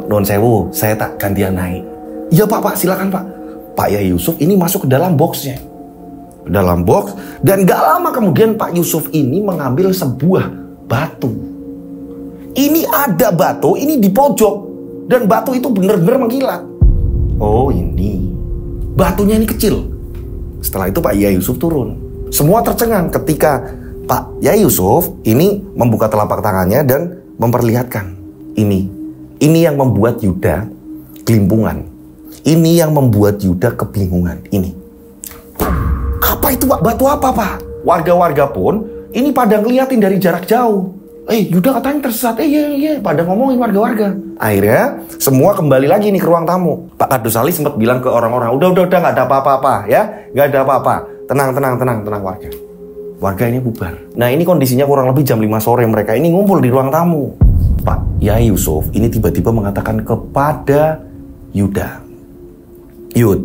A: "Non sewu, saya tak gantian naik." "Iya Pak, silakan Pak." Pak Kiai Yusuf ini masuk ke dalam boxnya. Ke dalam box, dan gak lama kemudian Pak Yusuf ini mengambil sebuah batu. Ini ada batu, ini di pojok, dan batu itu benar-benar mengkilat. Oh ini, batunya ini kecil. Setelah itu Pak Kiai Yusuf turun. Semua tercengang ketika Pak Kiai Yusuf ini membuka telapak tangannya dan memperlihatkan. Ini yang membuat Yuda kelimpungan. Ini yang membuat Yuda kebingungan. Ini. Apa itu Pak? Batu apa Pak? Warga-warga pun ini pada ngeliatin dari jarak jauh. Yuda katanya tersesat. Iya. Pada ngomongin warga-warga. Akhirnya semua kembali lagi nih ke ruang tamu. Pak Kardus Ali sempat bilang ke orang-orang, udah nggak ada apa-apa ya, nggak ada apa-apa. Tenang warga. Warga ini bubar. Nah, ini kondisinya kurang lebih jam 5 sore, mereka ini ngumpul di ruang tamu. Pak Kiai Yusuf ini tiba-tiba mengatakan kepada Yuda, "Yud,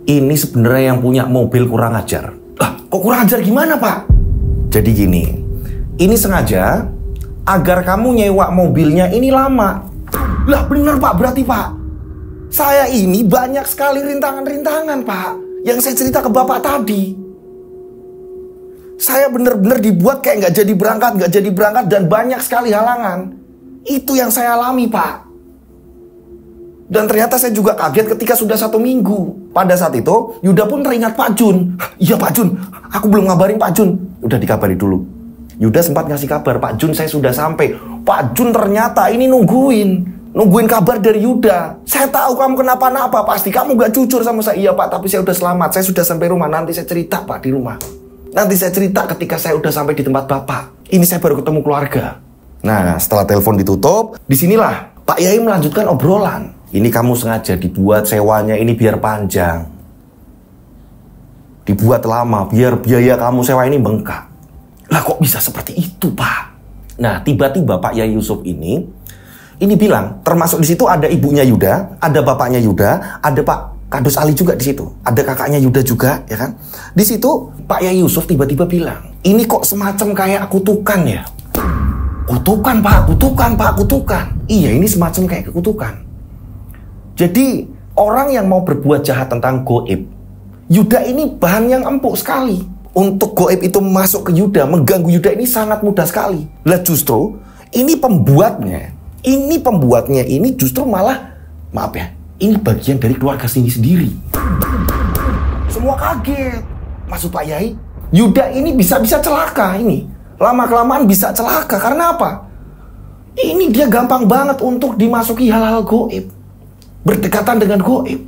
A: ini sebenarnya yang punya mobil kurang ajar." "Lah, kok kurang ajar gimana Pak?" "Jadi gini, ini sengaja agar kamu nyewa mobilnya ini lama." "Lah benar Pak, berarti Pak, saya ini banyak sekali rintangan-rintangan Pak, yang saya cerita ke Bapak tadi. Saya benar-benar dibuat kayak nggak jadi berangkat dan banyak sekali halangan. Itu yang saya alami Pak. Dan ternyata saya juga kaget ketika sudah 1 minggu. Pada saat itu Yuda pun teringat Pak Jun. "Iya Pak Jun, aku belum ngabarin Pak Jun." Udah dikabari dulu. Yuda sempat ngasih kabar, "Pak Jun, saya sudah sampai." Pak Jun ternyata ini nungguin kabar dari Yuda. "Saya tahu kamu kenapa-napa, pasti kamu gak jujur sama saya." "Iya Pak, tapi saya udah selamat, saya sudah sampai rumah. Nanti saya cerita Pak di rumah. Nanti saya cerita ketika saya udah sampai di tempat Bapak. Ini saya baru ketemu keluarga." Nah, setelah telepon ditutup, disinilah Pak Yai melanjutkan obrolan. "Ini kamu sengaja dibuat sewanya ini biar panjang. Dibuat lama, biar biaya kamu sewa ini bengkak." "Lah kok bisa seperti itu Pak?" Nah, tiba-tiba Pak Kiai Yusuf ini bilang, termasuk di situ ada ibunya Yuda, ada bapaknya Yuda, ada Pak Kardus Ali juga di situ, ada kakaknya Yuda juga, ya kan? Di situ Pak Kiai Yusuf tiba-tiba bilang, "Ini kok semacam kayak kutukan ya?" "Kutukan Pak, kutukan." "Iya, ini semacam kayak kutukan." Jadi orang yang mau berbuat jahat tentang gaib, Yuda ini bahan yang empuk sekali. Untuk gaib itu masuk ke Yuda, mengganggu Yuda ini sangat mudah sekali. Lah justru ini pembuatnya ini justru malah, maaf ya, ini bagian dari keluarga sini sendiri. Semua kaget. Maksud Pak Yai, Yuda ini bisa-bisa celaka ini. Lama-kelamaan bisa celaka. Karena apa? Ini dia gampang banget untuk dimasuki hal-hal gaib. Berdekatan dengan gaib.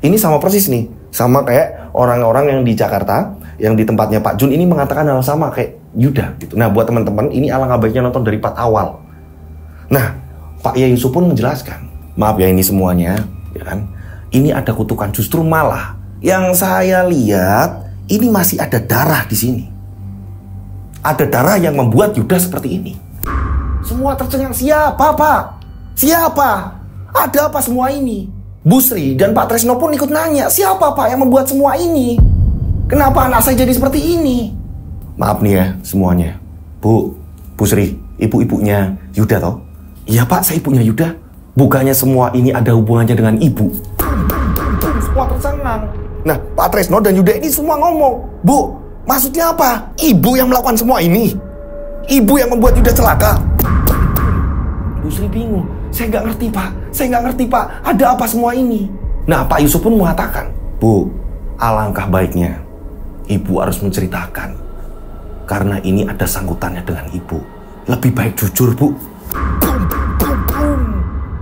A: Ini sama persis nih. Sama kayak orang-orang yang di Jakarta, yang di tempatnya Pak Jun ini mengatakan hal sama kayak Yuda gitu. Nah buat teman-teman, ini alangkah baiknya nonton dari part awal. Nah, Pak Yai Yusuf pun menjelaskan, maaf ya ini semuanya, ya kan? Ini ada kutukan, justru malah yang saya lihat ini masih ada darah di sini. Ada darah yang membuat Yuda seperti ini. Semua tercengang, siapa Pak? Siapa? Ada apa semua ini? Bu Sri dan Pak Tresno pun ikut nanya, siapa Pak yang membuat semua ini? Kenapa anak saya jadi seperti ini? Maaf nih ya semuanya. Bu Sri, ibu-ibunya Yuda toh? Iya Pak, saya ibunya Yuda. Bukannya semua ini ada hubungannya dengan ibu? Semua tercengang. Nah, Pak Tresno dan Yuda ini semua ngomong, Bu, maksudnya apa? Ibu yang melakukan semua ini? Ibu yang membuat Yuda celaka? Bu Sri bingung. Saya nggak ngerti Pak. Ada apa semua ini? Nah, Pak Yusuf pun mengatakan, Bu, alangkah baiknya Ibu harus menceritakan. Karena ini ada sangkutannya dengan Ibu. Lebih baik jujur, Bu.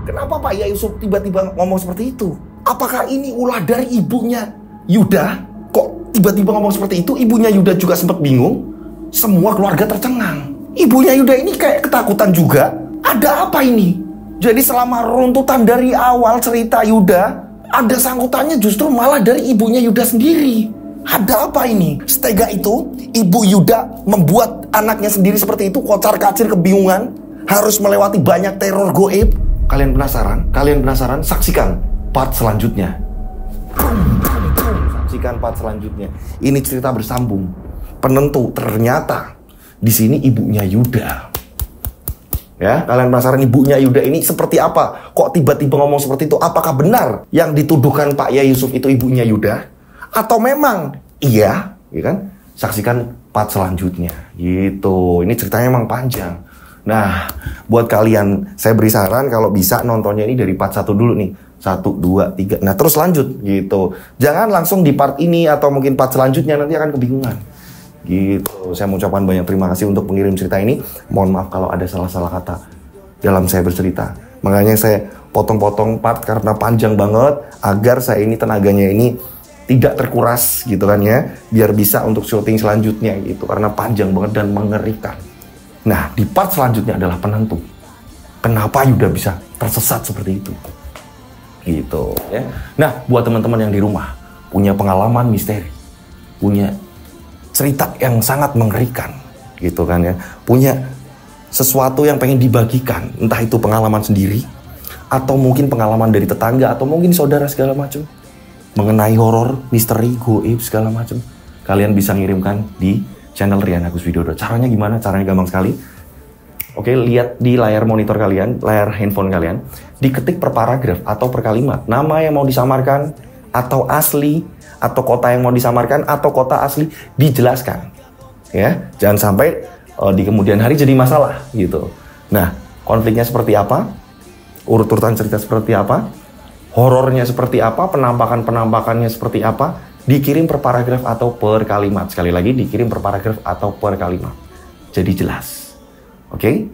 A: Kenapa Pak Yai Yusuf tiba-tiba ngomong seperti itu? Apakah ini ulah dari ibunya Yuda? Kok tiba-tiba ngomong seperti itu? Ibunya Yuda juga sempat bingung. Semua keluarga tercengang. Ibunya Yuda ini kayak ketakutan juga. Ada apa ini? Jadi selama runtutan dari awal cerita Yuda, ada sangkutannya justru malah dari ibunya Yuda sendiri. Ada apa ini? Setega itu, ibu Yuda membuat anaknya sendiri seperti itu, kocar-kacir kebingungan, harus melewati banyak teror gaib. Kalian penasaran? Saksikan part selanjutnya. Saksikan part selanjutnya. Ini cerita bersambung. Penentu ternyata di sini ibunya Yuda. Ya, kalian penasaran ibunya Yuda ini seperti apa? Kok tiba-tiba ngomong seperti itu? Apakah benar yang dituduhkan Pak Yai Yusuf itu ibunya Yuda? Atau memang iya, ya kan? Saksikan part selanjutnya. Gitu. Ini ceritanya emang panjang. Nah, buat kalian, saya beri saran kalau bisa nontonnya ini dari part 1 dulu nih. 1, 2, 3. Nah, terus lanjut gitu. Jangan langsung di part ini atau mungkin part selanjutnya, nanti akan kebingungan. Gitu. Saya mengucapkan banyak terima kasih untuk pengirim cerita ini. Mohon maaf kalau ada salah-salah kata dalam saya bercerita. Makanya saya potong-potong part karena panjang banget, agar saya ini tenaganya ini tidak terkuras gitu kan ya, biar bisa untuk syuting selanjutnya gitu, karena panjang banget dan mengerikan. Nah, di part selanjutnya adalah penentu. Kenapa Yuda bisa tersesat seperti itu? Gitu ya. Nah, buat teman-teman yang di rumah punya pengalaman misteri, punya cerita yang sangat mengerikan gitu kan ya, punya sesuatu yang pengen dibagikan, entah itu pengalaman sendiri atau mungkin pengalaman dari tetangga atau mungkin saudara segala macam mengenai horor, misteri, gaib segala macam, kalian bisa ngirimkan di channel Rian Agus Widodo. Caranya gimana? Caranya gampang sekali. Oke, lihat di layar monitor kalian, layar handphone kalian, diketik per paragraf atau per kalimat nama yang mau disamarkan, atau asli, atau kota yang mau disamarkan, atau kota asli, dijelaskan. Ya, jangan sampai di kemudian hari jadi masalah gitu. Nah, konfliknya seperti apa? Urut-urutan cerita seperti apa? Horornya seperti apa? Penampakannya seperti apa? Dikirim per paragraf atau per kalimat. Sekali lagi, dikirim per paragraf atau per kalimat. Jadi jelas. Oke?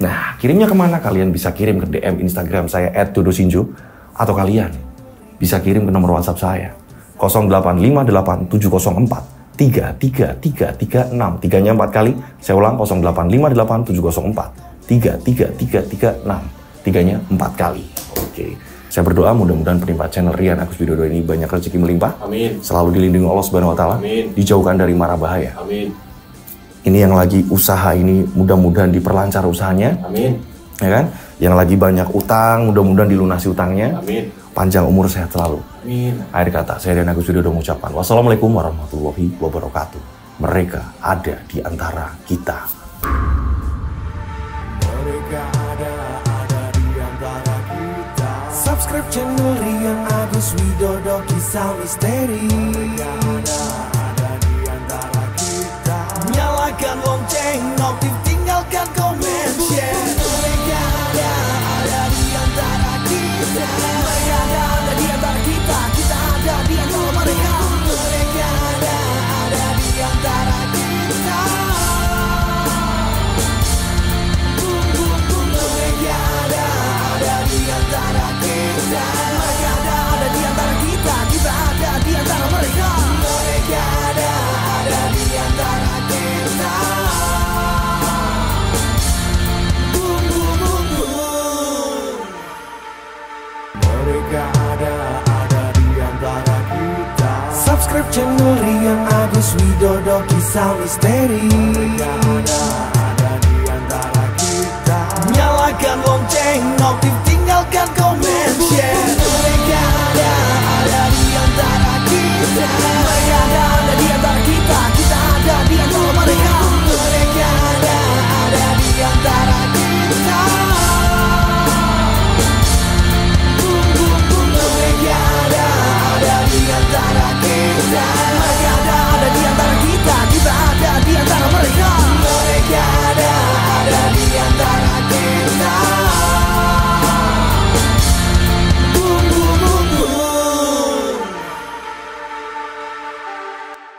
A: Nah, kirimnya kemana? Kalian bisa kirim ke DM Instagram saya @dodosinjo, atau kalian bisa kirim ke nomor WhatsApp saya 085870433336. Tiganya 4 kali. Saya ulang, 085870433336. Tiganya 4 kali. Oke. Saya berdoa mudah-mudahan penimpa channel Rian Agus Widodo ini banyak rezeki melimpah. Amin. Selalu dilindungi Allah Subhanahu wa taala. Amin. Dijauhkan dari mara bahaya. Amin. Ini yang lagi usaha ini mudah-mudahan diperlancar usahanya. Amin. Ya kan? Yang lagi banyak utang, mudah-mudahan dilunasi utangnya. Amin. Panjang umur, sehat selalu. Amin. Akhir kata, saya Rian Agus Widodo mengucapkan wassalamualaikum warahmatullahi wabarakatuh. Mereka ada di antara kita. Mereka ada di antara kita.
B: Subscribe channel Rian Agus Widodo, kisah misteri. Ada di antara kita. Nyalakan lonceng, notif, tinggalkan komen, share. Mereka ada di antara kita. Mereka ada di antara kita. Kita ada di antara mereka. Mereka ada di antara kita. Mereka ada di antara kita. Mereka ada di antara kita. Kita ada di antara mereka. Mereka ada di antara kita. Mereka ada di antara kita. Subscribe channel Rian Agus Widodo, kisah misteri. Mereka ada di antara kita. Nyalakan lonceng, notif, tinggalkan komen, share.